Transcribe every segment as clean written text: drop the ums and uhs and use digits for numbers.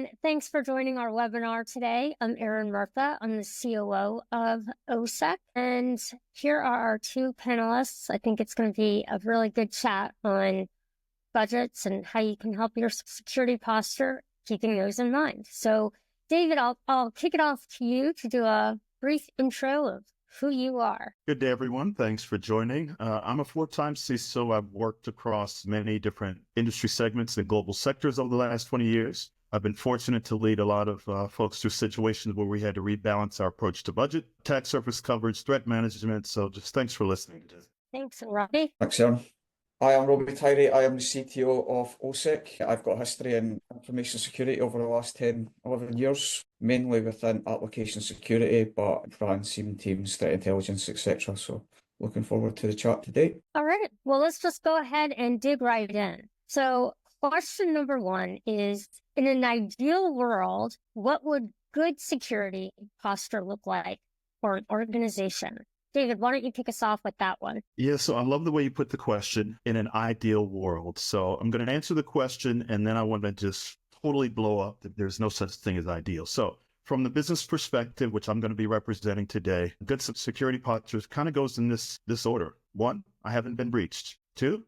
everyone. Thanks for joining our webinar today. I'm Erin Murtha. I'm the COO of Osec. And here are our two panelists. I think it's going to be a really good chat on budgets and how you can help your security posture, keeping those in mind. So, David, I'll kick it off to you to do a brief intro of who you are. Good day, everyone. Thanks for joining. I'm a four-time CISO. I've worked across many different industry segments and global sectors over the last 20 years. I've been fortunate to lead a lot of folks through situations where we had to rebalance our approach to budget, attack surface coverage, threat management. So just thanks for listening. Thanks, Robbie. Thanks, Erin. Hi, I'm Robbie Tyrie. I am the CTO of Osec. I've got a history in information security over the last 10, 11 years, mainly within application security, but ran SIEM teams, threat intelligence, etc. So looking forward to the chat today. All right. Well, let's just go ahead and dig right in. So question number one is, in an ideal world, what would good security posture look like for an organization? David, why don't you kick us off with that one? Yeah, so I love the way you put the question, in an ideal world. So I'm going to answer the question, and then I want to just totally blow up that there's no such thing as ideal. So from the business perspective, which I'm going to be representing today, good security posture kind of goes in this order. One, I haven't been breached. Two,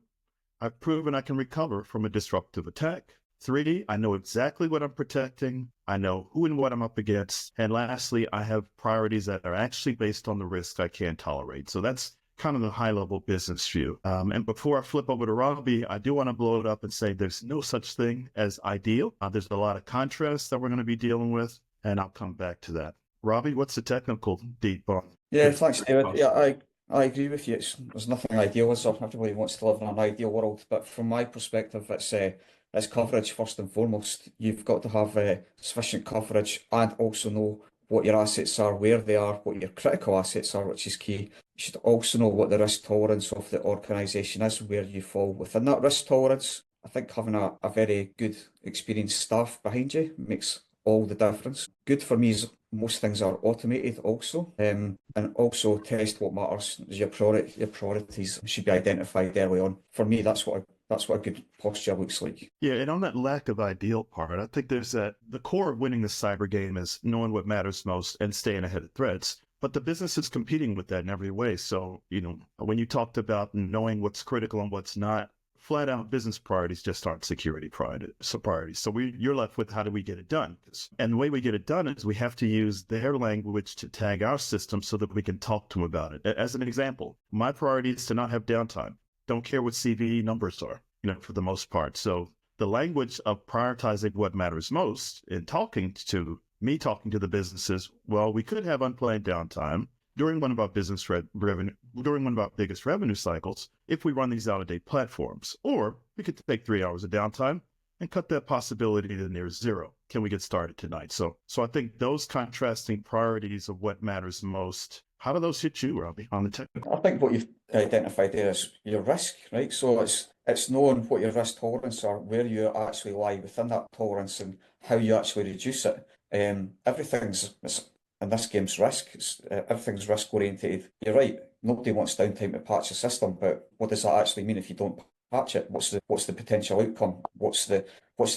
I've proven I can recover from a disruptive attack. 3, I know exactly what I'm protecting. I know who and what I'm up against. And lastly, I have priorities that are actually based on the risk I can't tolerate. So that's kind of the high-level business view. And before I flip over to Robbie, I do want to blow it up and say there's no such thing as ideal. There's a lot of contrast that we're going to be dealing with, and I'll come back to that. Robbie, what's the technical deep on? Yeah, thanks, David. Yeah, I agree with you. There's nothing ideal, so everybody wants to live in an ideal world. But from my perspective, it's coverage first and foremost. You've got to have sufficient coverage and also know what your assets are, where they are, what your critical assets are, which is key. You should also know what the risk tolerance of the organisation is, where you fall within that risk tolerance. I think having a very good, experienced staff behind you makes all the difference. Good for me is most things are automated also, and also test what matters. Your priorities should be identified early on. For me, that's what a good posture looks like. Yeah, and on that lack of ideal part, I think there's the core of winning the cyber game is knowing what matters most and staying ahead of threats. But the business is competing with that in every way. So, when you talked about knowing what's critical and what's not, flat out business priorities just aren't security priorities. So you're left with how do we get it done? And the way we get it done is we have to use their language to tag our system so that we can talk to them about it. As an example, my priority is to not have downtime. Don't care what CVE numbers are, for the most part. So the language of prioritizing what matters most in talking to the businesses, well, we could have unplanned downtime during one of our biggest revenue cycles if we run these out-of-date platforms. Or we could take 3 hours of downtime and cut that possibility to near zero. Can we get started tonight? So I think those contrasting priorities of what matters most, how do those hit you, Robbie, on the technical? I think what you've identified there is your risk, right? So it's knowing what your risk tolerance are, where you actually lie within that tolerance and how you actually reduce it. Everything's in this game's risk. Everything's risk orientated. You're right. Nobody wants downtime to patch a system, but what does that actually mean if you don't patch it? What's the potential outcome? What's the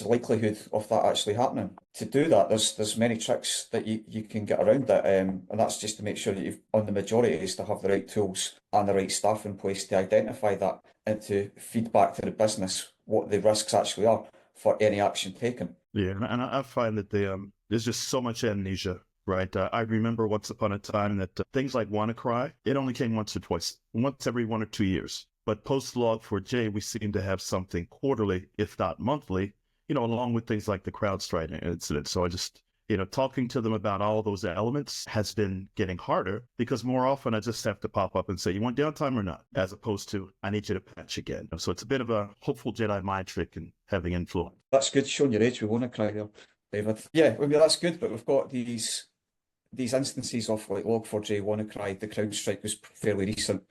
likelihood of that actually happening? To do that, there's many tricks that you can get around that, and that's just to make sure that on the majority is to have the right tools and the right staff in place to identify that and to feed back to the business what the risks actually are for any action taken. Yeah, and I find that there's just so much amnesia. Right. I remember once upon a time that things like WannaCry, it only came once every 1 or 2 years. But post Log4j, we seem to have something quarterly, if not monthly, along with things like the CrowdStrike incident. So I just, talking to them about all those elements has been getting harder because more often I just have to pop up and say, you want downtime or not? As opposed to, I need you to patch again. So it's a bit of a hopeful Jedi mind trick and having influence. That's good, showing your age with WannaCry there, David. Yeah, that's good, but we've got these instances of like Log4j, WannaCry, the CrowdStrike was fairly recent,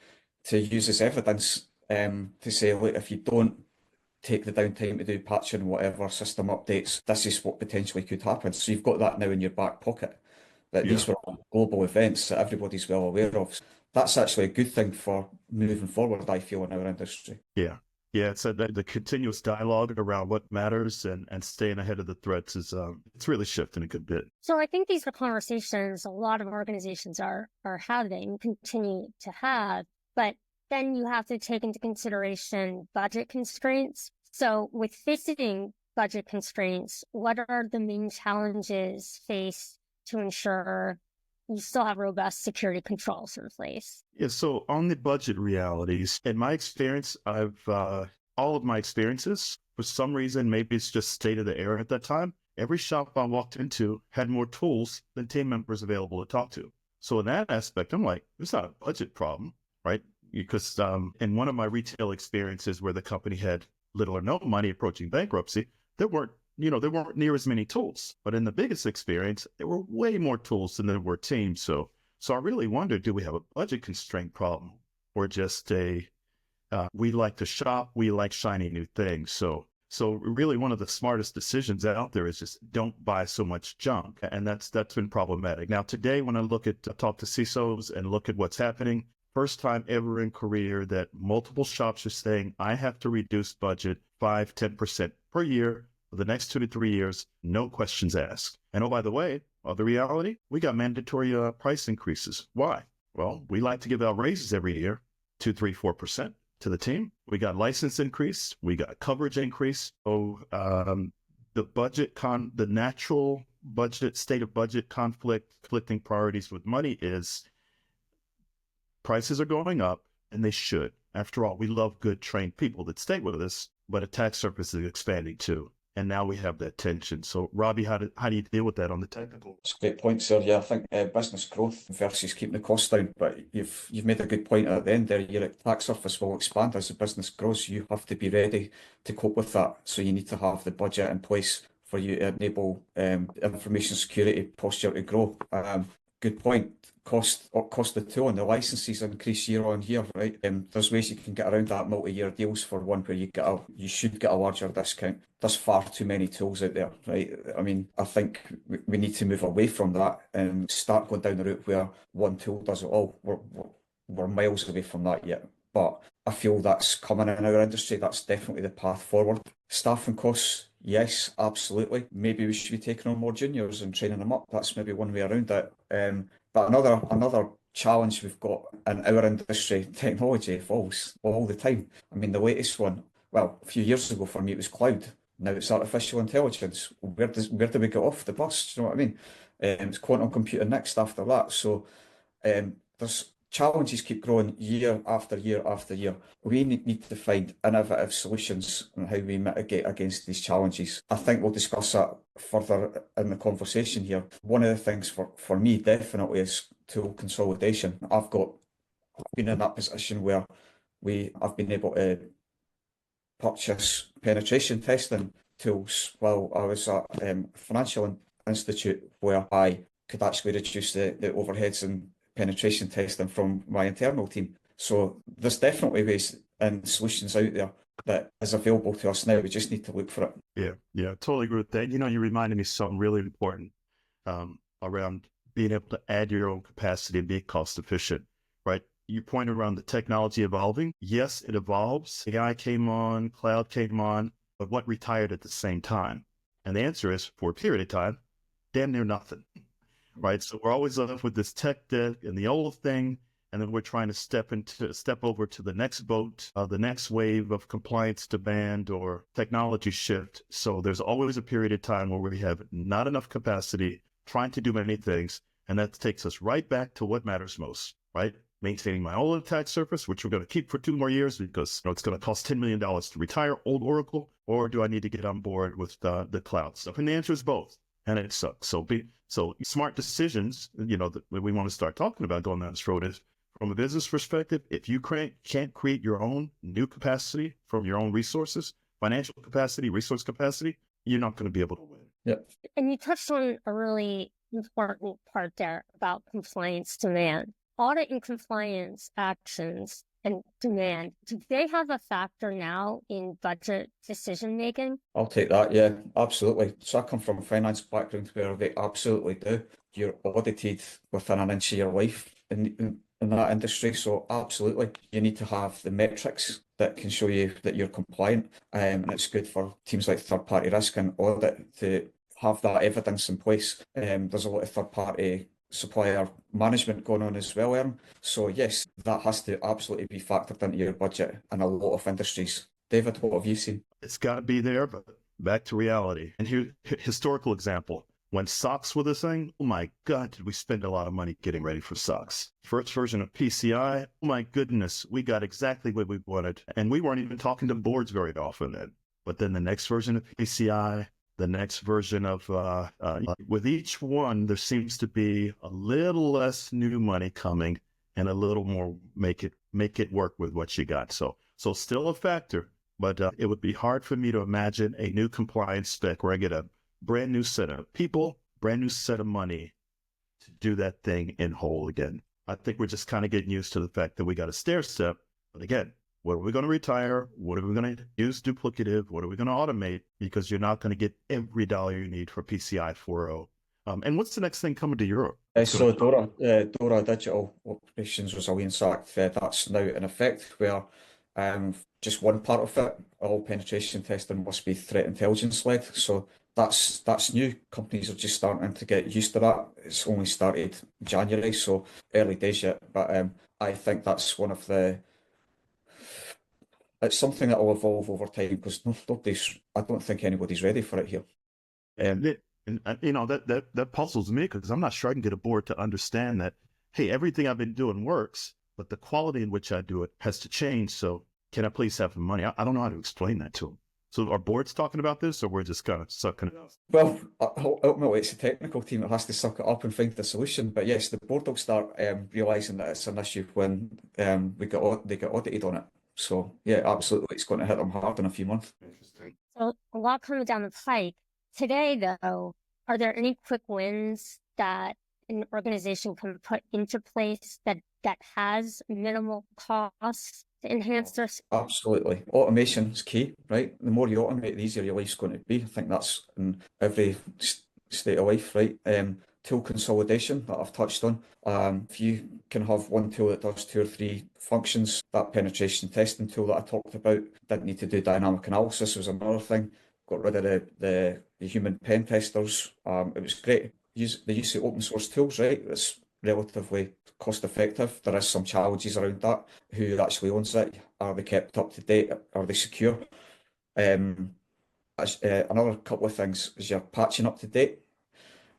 to use as evidence to say, look, if you don't take the downtime to do patching and whatever system updates, this is what potentially could happen. So you've got that now in your back pocket, that these were global events that everybody's well aware of. That's actually a good thing for moving forward, I feel, in our industry. Yeah. Yeah, so the continuous dialogue around what matters and staying ahead of the threats is it's really shifting a good bit. So I think these are conversations a lot of organizations are having, continue to have, but then you have to take into consideration budget constraints. So with facing budget constraints, what are the main challenges faced to ensure you still have robust security controls in place? Yeah, so on the budget realities, in my experience, I've all of my experiences, for some reason, maybe it's just state of the art at that time, every shop I walked into had more tools than team members available to talk to. So in that aspect, I'm like, it's not a budget problem, right? Because in one of my retail experiences where the company had little or no money approaching bankruptcy, there weren't near as many tools. But in the biggest experience, there were way more tools than there were teams. So I really wonder, do we have a budget constraint problem or just we like to shop, we like shiny new things. So really one of the smartest decisions out there is just don't buy so much junk. And that's been problematic. Now, today, when I talk to CISOs and look at what's happening, first time ever in career that multiple shops are saying, I have to reduce budget 5-10% per year for the next 2 to 3 years, no questions asked. And oh, by the way, other reality, we got mandatory price increases. Why? Well, we like to give out raises every year, 2, 3, 4% to the team. We got license increase. We got coverage increase. So the natural state of budget conflicting priorities with money is prices are going up, and they should. After all, we love good trained people that stay with us, but attack surface is expanding too. And now we have that tension. So, Robbie, how do you deal with that on the technical? That's a great point, sir. Yeah, I think business growth versus keeping the costs down. But you've made a good point at the end there. Your attack surface will expand as the business grows. You have to be ready to cope with that. So you need to have the budget in place for you to enable information security posture to grow. Good point. Cost of the tool and the licenses increase year on year, right? There's ways you can get around that multi-year deals for one where you should get a larger discount. There's far too many tools out there, right? I mean, I think we need to move away from that and start going down the route where one tool does it all. We're miles away from that yet, but I feel that's coming in our industry. That's definitely the path forward. Staffing costs, yes, absolutely. Maybe we should be taking on more juniors and training them up. That's maybe one way around it. But another challenge we've got in our industry, technology evolves all the time. I mean, the latest one, well, a few years ago for me, it was cloud. Now it's artificial intelligence. Where do we get off the bus? Do you know what I mean? It's quantum computing next after that. So there's challenges keep growing year after year after year. We need to find innovative solutions on how we mitigate against these challenges. I think we'll discuss that further in the conversation here. One of the things for me definitely is tool consolidation. I've been in that position where I've been able to purchase penetration testing tools while I was at a financial institute where I could actually reduce the overheads and penetration testing from my internal team. So there's definitely ways and solutions out there that is available to us now. We just need to look for it. Yeah, totally agree with that. You reminded me of something really important around being able to add your own capacity and be cost efficient, right? You point around the technology evolving. Yes, it evolves. AI came on, cloud came on, but what retired at the same time? And the answer is, for a period of time, damn near nothing. Right, so we're always left with this tech debt and the old thing, and then we're trying to step over to the next boat, the next wave of compliance demand or technology shift. So there's always a period of time where we have not enough capacity, trying to do many things, and that takes us right back to what matters most, right? Maintaining my old attack surface, which we're going to keep for 2 more years because it's going to cost $10 million to retire old Oracle, or do I need to get on board with the cloud stuff? And the answer is both. And it sucks. So smart decisions, that we want to start talking about going down this road is, from a business perspective, if you can't create your own new capacity from your own resources, financial capacity, resource capacity, you're not going to be able to win. Yep. And you touched on a really important part there about compliance demand. Audit and compliance actions and demand, do they have a factor now in budget decision making? I'll take that, yeah, absolutely. So I come from a finance background where they absolutely do. You're audited within an inch of your life. And in that industry. So absolutely, you need to have the metrics that can show you that you're compliant. And it's good for teams like third-party risk and audit to have that evidence in place. There's a lot of third-party supplier management going on as well, Erin. So yes, that has to absolutely be factored into your budget in a lot of industries. David, what have you seen? It's got to be there, but back to reality. And here, historical example. When SOX were the thing, oh my God, did we spend a lot of money getting ready for SOX. First version of PCI, oh my goodness, we got exactly what we wanted. And we weren't even talking to boards very often then. But then the next version of PCI, the next version of, with each one, there seems to be a little less new money coming and a little more make it work with what you got. So still a factor, but it would be hard for me to imagine a new compliance spec where I get a brand new set of people, brand new set of money to do that thing in whole again. I think we're just kind of getting used to the fact that we got a stair step. But again, what are we going to retire? What are we going to use duplicative? What are we going to automate? Because you're not going to get every dollar you need for PCI 4.0. And what's the next thing coming to Europe? So DORA Digital Operations Resilience Act, that's now in effect, where just one part of it, all penetration testing must be threat intelligence led. So that's new. Companies are just starting to get used to that. It's only started January, so early days yet. But I think that's it's something that will evolve over time because I don't think anybody's ready for it here. And you know, that puzzles me because I'm not sure I can get a board to understand that, hey, everything I've been doing works, but the quality in which I do it has to change. So can I please have the money? I don't know how to explain that to them. So are boards talking about this, or we're just kind of sucking it up? Well, ultimately, it's the technical team that has to suck it up and find the solution. But yes, the board will start realising that it's an issue when they get audited on it. So yeah, absolutely, it's going to hit them hard in a few months. Interesting. So a lot coming down the pike. Today, though, are there any quick wins that an organization can put into place that has minimal costs to enhance their? Absolutely. Automation is key, right? The more you automate, the easier your life's going to be. I think that's in every state of life, right? Tool consolidation that I've touched on. If you can have one tool that does 2 or 3 functions, that penetration testing tool that I talked about, didn't need to do dynamic analysis was another thing. Got rid of the human pen testers. It was great. The use of open source tools, right? It's relatively cost effective. There is some challenges around that. Who actually owns it? Are they kept up to date? Are they secure? Another couple of things is you're patching up to date.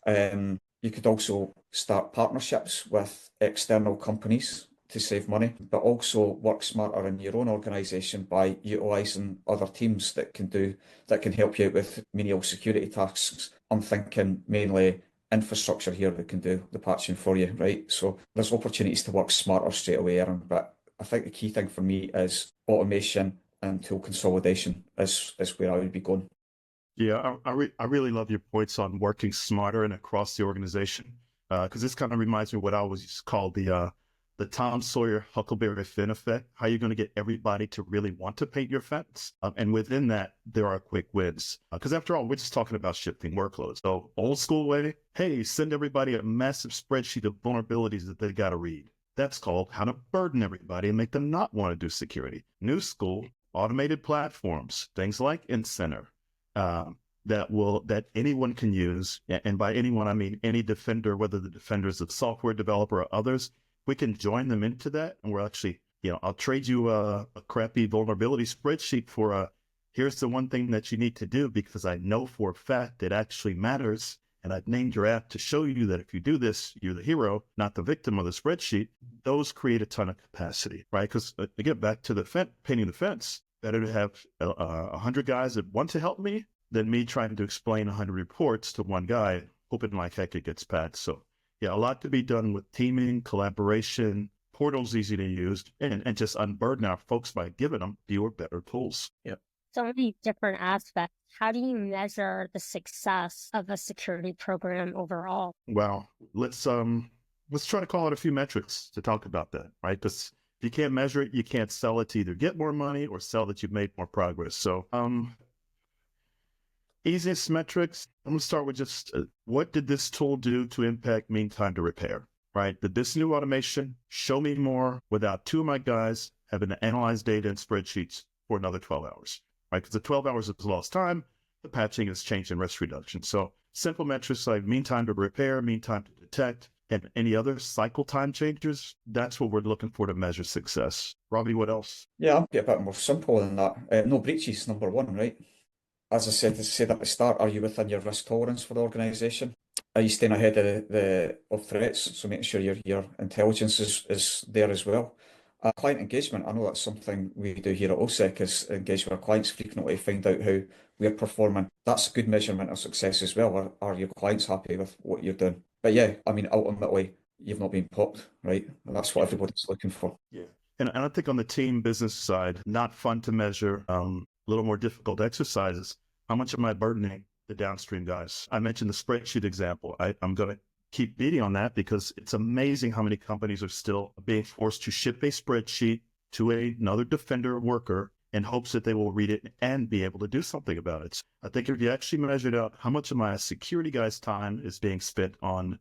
You could also start partnerships with external companies to save money, but also work smarter in your own organisation by utilising other teams that can help you out with menial security tasks. I'm thinking mainly infrastructure here that can do the patching for you, right? So there's opportunities to work smarter straight away, Erin. But I think the key thing for me is automation and tool consolidation is where I would be going. Yeah, I really love your points on working smarter and across the organization, because this kind of reminds me of what I always used to call the Tom Sawyer Huckleberry Finn effect. How you're going to get everybody to really want to paint your fence, and within that there are quick wins. Because after all, we're just talking about shifting workloads. So old school way, hey, send everybody a massive spreadsheet of vulnerabilities that they got to read. That's called how to burden everybody and make them not want to do security. New school, automated platforms, things like Incenter. That anyone can use, and by anyone I mean any defender, whether the defender is a software developer or others. We can join them into that, and we're actually, I'll trade you a crappy vulnerability spreadsheet for here's the one thing that you need to do because I know for a fact it actually matters, and I've named your app to show you that if you do this, you're the hero, not the victim of the spreadsheet. Those create a ton of capacity, right? Because again, back to the painting the fence. Better to have 100 guys that want to help me than me trying to explain 100 reports to one guy, hoping like heck it gets patched. So yeah, a lot to be done with teaming, collaboration, portals easy to use, and just unburden our folks by giving them fewer, better tools. Yeah. So many different aspects. How do you measure the success of a security program overall? Well, let's try to call out a few metrics to talk about that, right? Because if you can't measure it, you can't sell it to either get more money or sell that you've made more progress. So, easiest metrics, I'm going to start with just what did this tool do to impact mean time to repair? right? This new automation, show me more without two of my guys having to analyze data in spreadsheets for another 12 hours, right? Because the 12 hours is lost time, the patching is change and risk reduction. So simple metrics like mean time to repair, mean time to detect, and any other cycle time changes, that's what we're looking for to measure success. Robbie, what else? Yeah, I'll be a bit more simple than that. No breaches, number one, right? As I said at the start, are you within your risk tolerance for the organization? Are you staying ahead of of threats? So making sure your intelligence is there as well. Client engagement, I know that's something we do here at Osec, is engage with our clients frequently, find out how we're performing. That's a good measurement of success as well. Are your clients happy with what you're doing? But yeah, I mean, ultimately, you've not been popped, right? And that's what everybody's looking for. Yeah. And I think on the team business side, not fun to measure, a little more difficult exercises. How much am I burdening the downstream guys? I mentioned the spreadsheet example. I'm going to keep beating on that because it's amazing how many companies are still being forced to ship a spreadsheet to another Defender worker in hopes that they will read it and be able to do something about it. I think if you actually measured out how much of my security guy's time is being spent on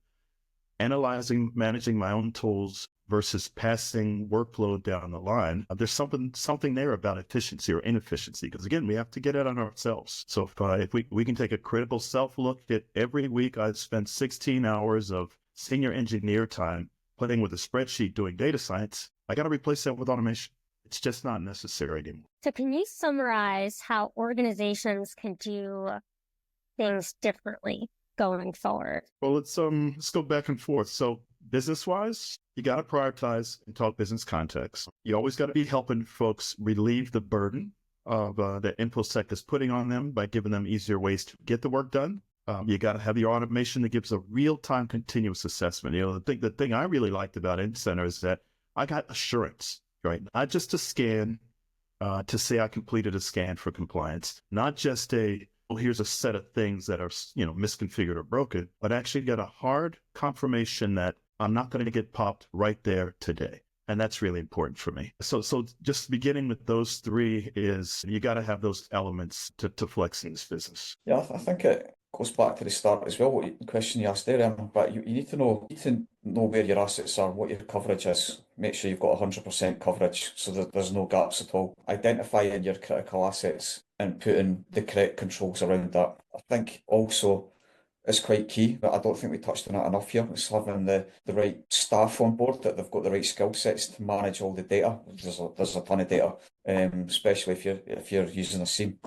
analyzing, managing my own tools versus passing workload down the line, there's something there about efficiency or inefficiency. Because again, we have to get it on ourselves. So if we can take a critical self-look at every week I spend 16 hours of senior engineer time playing with a spreadsheet doing data science, I got to replace that with automation. It's just not necessary anymore. So can you summarize how organizations can do things differently going forward? Well, let's go back and forth. So business-wise, you got to prioritize and talk business context. You always got to be helping folks relieve the burden of that InfoSec is putting on them by giving them easier ways to get the work done. You got to have your automation that gives a real-time continuous assessment. The thing I really liked about InCenter is that I got assurance, right? Not just a scan to say I completed a scan for compliance, not just well, here's a set of things that are, misconfigured or broken, but actually get a hard confirmation that I'm not going to get popped right there today. And that's really important for me. So just beginning with those three is you got to have those elements to flex in this business. Yeah, I think it goes back to the start as well, the question you asked there, Erin, but you need to know where your assets are, what your coverage is. Make sure you've got 100% coverage so that there's no gaps at all. Identifying your critical assets and putting the correct controls around that. I think also is quite key, but I don't think we touched on it enough here. It's having the right staff on board, that they've got the right skill sets to manage all the data. There's a ton of data, especially if you're using a SIEM.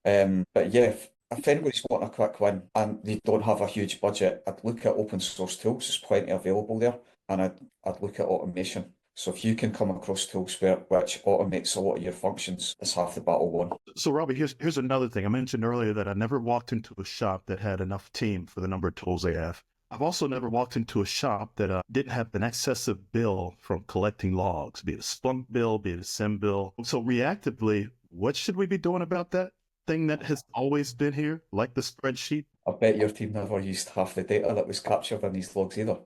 But yeah, if anybody's wanting a quick win and they don't have a huge budget, I'd look at open source tools. There's plenty available there, and I'd look at automation. So if you can come across tools which automates a lot of your functions, it's half the battle won. So Robbie, here's another thing. I mentioned earlier that I never walked into a shop that had enough team for the number of tools they have. I've also never walked into a shop that didn't have an excessive bill from collecting logs, be it a Splunk bill, be it a SIM bill. So reactively, what should we be doing about that thing that has always been here, like the spreadsheet? I bet your team never used half the data that was captured in these logs either.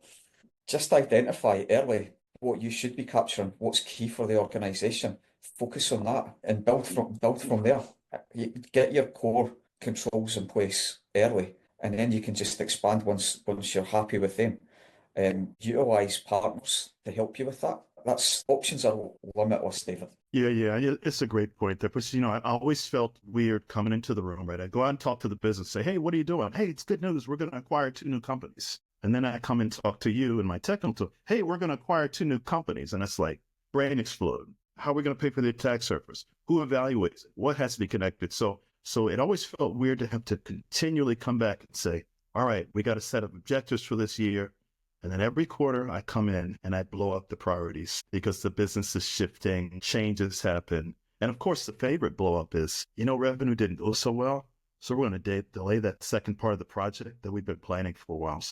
Just identify early what you should be capturing, what's key for the organization. Focus on that and build from there. You get your core controls in place early, and then you can just expand once you're happy with them. Utilize partners to help you with that. Options are limitless, David. Yeah, it's a great point there. But I always felt weird coming into the room, right? I go out and talk to the business, say, hey, what are you doing? Hey, it's good news. We're going to acquire 2 new companies. And then I come and talk to you and my technical, hey, we're going to acquire 2 new companies. And it's like, brain explode. How are we going to pay for the attack surface? Who evaluates it? What has to be connected? So it always felt weird to have to continually come back and say, all right, we got a set of objectives for this year. And then every quarter I come in and I blow up the priorities because the business is shifting, changes happen. And of course, the favorite blow up is, revenue didn't go so well. So we're going to delay that second part of the project that we've been planning for a while.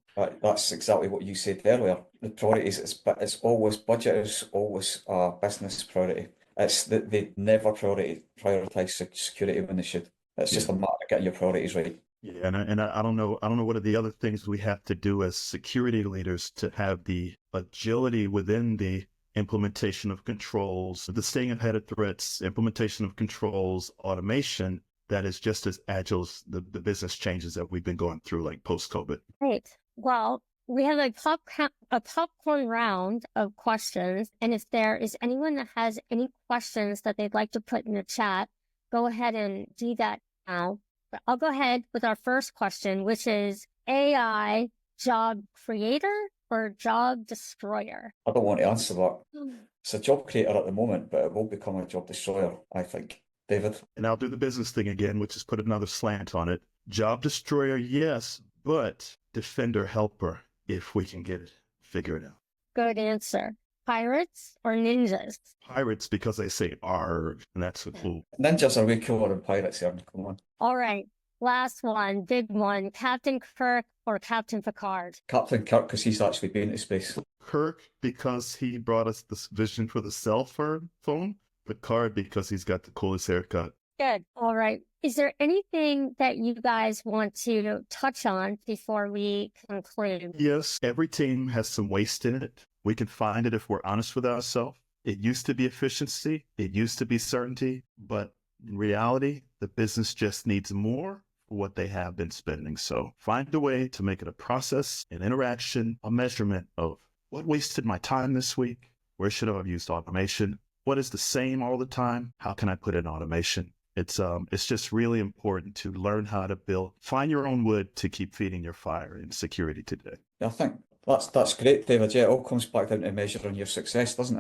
That's exactly what you said earlier. The priorities, it's always budget is always a business priority. They never prioritize security when they should. It's just a matter of getting your priorities right. Yeah, and I don't know what are the other things we have to do as security leaders to have the agility within the implementation of controls, the staying ahead of threats, implementation of controls, automation that is just as agile as the business changes that we've been going through, like post-COVID. Right. Well, we have a popcorn round of questions. And if there is anyone that has any questions that they'd like to put in the chat, go ahead and do that now. But I'll go ahead with our first question, which is AI job creator or job destroyer? I don't want to answer that. It's a job creator at the moment, but it will become a job destroyer, I think. David? And I'll do the business thing again, which is put another slant on it. Job destroyer, yes, but defender helper, if we can get it figured out. Good answer. Pirates or ninjas? Pirates, because they say arg, and that's so cool. Ninjas are way cooler than pirates, Erin. Come on. All right. Last one, big one. Captain Kirk or Captain Picard? Captain Kirk, because he's actually been to space. Kirk, because he brought us this vision for the cell phone. Picard, because he's got the coolest haircut. Good. All right. Is there anything that you guys want to touch on before we conclude? Yes, every team has some waste in it. We can find it if we're honest with ourselves. It used to be efficiency. It used to be certainty. But in reality, the business just needs more for what they have been spending. So find a way to make it a process, an interaction, a measurement of what wasted my time this week? Where should I have used automation? What is the same all the time? How can I put in automation? It's just really important to learn how to find your own wood to keep feeding your fire in security today. I think that's great, David. Yeah, it all comes back down to measuring your success, doesn't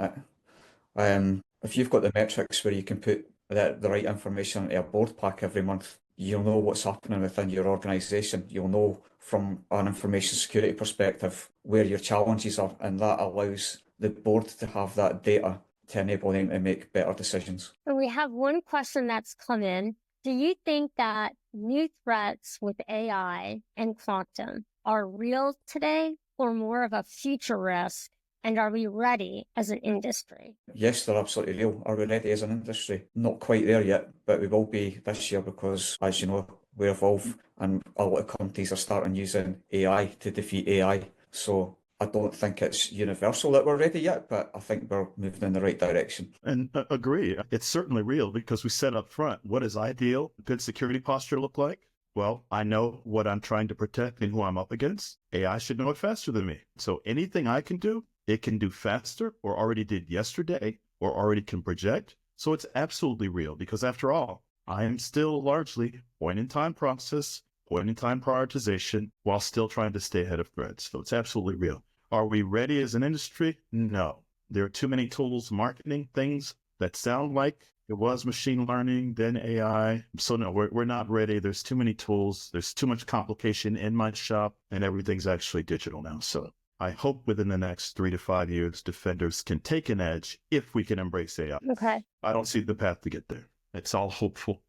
it? If you've got the metrics where you can put the right information into a board pack every month, you'll know what's happening within your organization. You'll know from an information security perspective where your challenges are, and that allows the board to have that data to enable them to make better decisions. And we have one question that's come in. Do you think that new threats with AI and quantum are real today or more of a future risk? And are we ready as an industry? Yes, they're absolutely real. Are we ready as an industry? Not quite there yet, but we will be this year because, as you know, we evolve and a lot of companies are starting using AI to defeat AI. So I don't think it's universal that we're ready yet, but I think we're moving in the right direction. And agree. It's certainly real because we said up front, what does ideal, good security posture look like? Well, I know what I'm trying to protect and who I'm up against. AI should know it faster than me. So anything I can do, it can do faster or already did yesterday or already can project. So it's absolutely real because after all, I am still largely point-in-time process, point-in-time prioritization while still trying to stay ahead of threats. So it's absolutely real. Are we ready as an industry? No. There are too many tools, marketing things that sound like it was machine learning, then AI. So no, we're not ready. There's too many tools. There's too much complication in my shop and everything's actually digital now. So I hope within the next 3 to 5 years, defenders can take an edge if we can embrace AI. Okay. I don't see the path to get there. It's all hopeful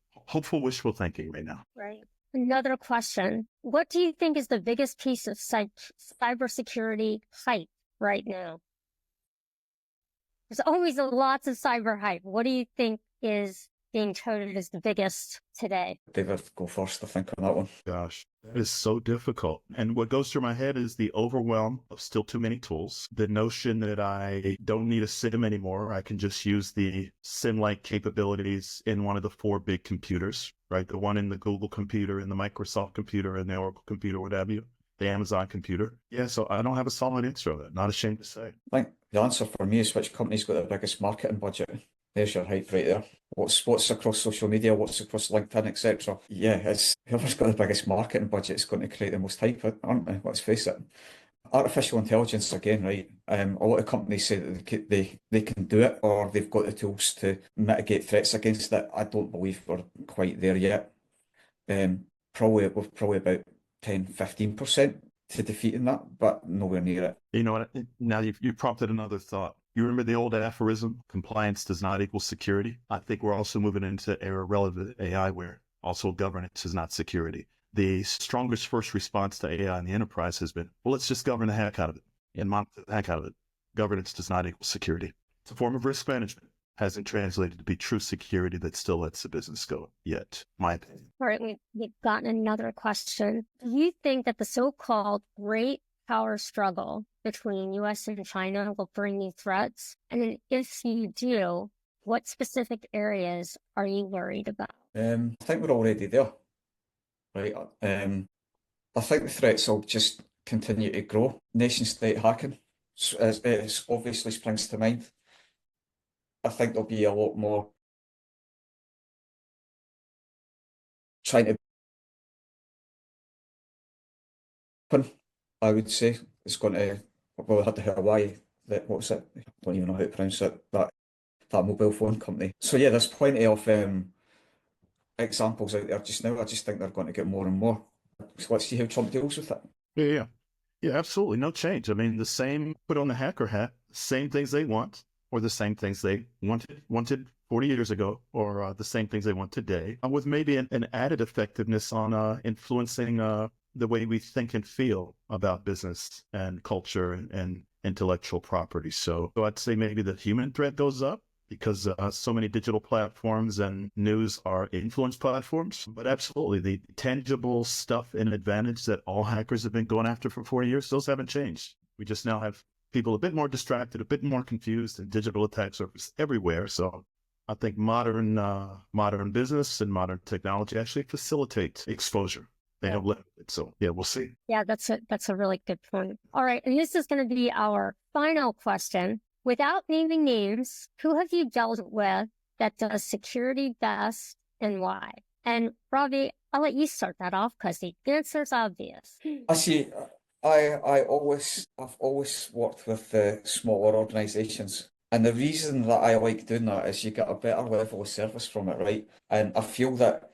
wishful thinking right now. Right. Another question. What do you think is the biggest piece of cybersecurity hype right now? There's always lots of cyber hype. What do you think is being touted as the biggest today? David, go first, I think, on that one. Gosh, that is so difficult. And what goes through my head is the overwhelm of still too many tools. The notion that I don't need a SIEM anymore. I can just use the SIEM-like capabilities in one of the 4 big computers, right? The one in the Google computer, and the Microsoft computer, and the Oracle computer, what have you. The Amazon computer. Yeah, so I don't have a solid answer of that. Not ashamed to say. I think the answer for me is which company's got the biggest marketing budget. There's your hype right there. What's across social media, what's across LinkedIn, etc. Yeah, it's whoever's got the biggest marketing budget is going to create the most hype, aren't they? Let's face it. Artificial intelligence again, right? A lot of companies say that they can do it or they've got the tools to mitigate threats against it. I don't believe we're quite there yet. Probably about 10-15% to defeating that, but nowhere near it. You know what? Now you've prompted another thought. You remember the old aphorism, compliance does not equal security? I think we're also moving into era relevant AI where also governance is not security. The strongest first response to AI in the enterprise has been, well, let's just govern the heck out of it and monitor the heck out of it. Governance does not equal security. It's a form of risk management. Hasn't translated to be true security that still lets the business go yet, my opinion. All right, we've gotten another question. Do you think that the so-called great power struggle between U.S. and China will bring you threats? And then if you do, what specific areas are you worried about? I think we're already there, right? I think the threats will just continue to grow. Nation state hacking it obviously springs to mind. I think there'll be a lot more trying to happen, I would say. It's going to, well, we had the Hawaii, what was it? I don't even know how to pronounce it, that mobile phone company. So yeah, there's plenty of examples out there just now. I just think they're going to get more and more. So let's see how Trump deals with it. Yeah. Yeah, absolutely. No change. I mean, the same, put on the hacker hat, same things they want, or the same things they wanted 40 years ago, or the same things they want today, with maybe an added effectiveness on influencing the way we think and feel about business and culture and intellectual property. So I'd say maybe the human threat goes up, because so many digital platforms and news are influence platforms. But absolutely, the tangible stuff and advantage that all hackers have been going after for 40 years, those haven't changed. We just now have people a bit more distracted, a bit more confused, and digital attacks are everywhere. So I think modern business and modern technology actually facilitate exposure. They don't limit it. So yeah, we'll see. Yeah, that's a really good point. All right, and this is going to be our final question. Without naming names, who have you dealt with that does security best and why? And Robbie, I'll let you start that off because the answer's obvious. I see. I've always worked with smaller organisations, and the reason that I like doing that is you get a better level of service from it, right? And I feel that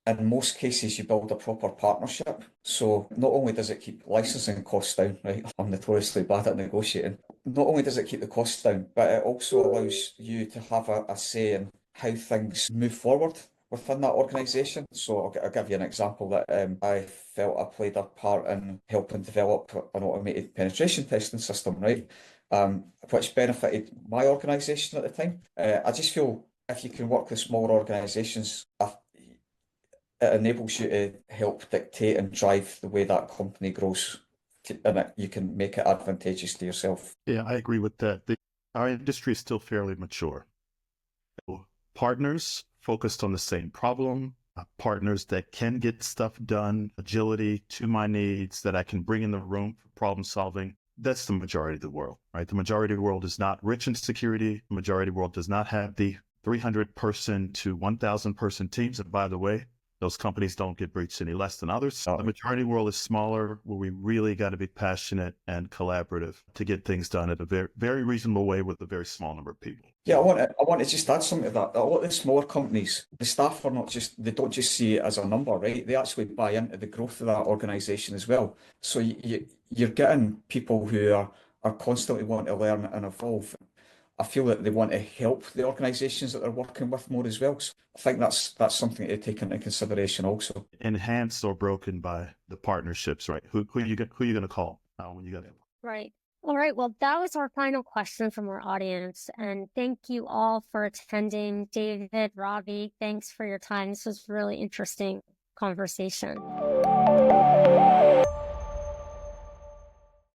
in most cases, you build a proper partnership. So not only does it keep licensing costs down, right? I'm notoriously bad at negotiating. Not only does it keep the costs down, but it also allows you to have a say in how things move forward within that organisation. So I'll give you an example that I felt I played a part in helping develop an automated penetration testing system, right? Which benefited my organisation at the time. I just feel if you can work with smaller organisations, it enables you to help dictate and drive the way that company grows, and you can make it advantageous to yourself. Yeah, I agree with that. Our industry is still fairly mature. Partners focused on the same problem, partners that can get stuff done, agility to my needs, that I can bring in the room for problem solving. That's the majority of the world, right? The majority of the world is not rich in security. The majority of the world does not have the 300-person to 1,000-person teams. And by the way, those companies don't get breached any less than others. The majority of the world is smaller, where we really got to be passionate and collaborative to get things done at a very, very reasonable way with a very small number of people. Yeah, I want to just add something to that. A lot of the smaller companies, the staff they don't just see it as a number, right? They actually buy into the growth of that organisation as well. So you're getting people who are constantly wanting to learn and evolve. I feel that they want to help the organisations that they're working with more as well. So I think that's something to take into consideration also. Enhanced or broken by the partnerships, right? Who are you going to call when you got it? Right. All right. Well, that was our final question from our audience. And thank you all for attending. David, Robbie, thanks for your time. This was a really interesting conversation.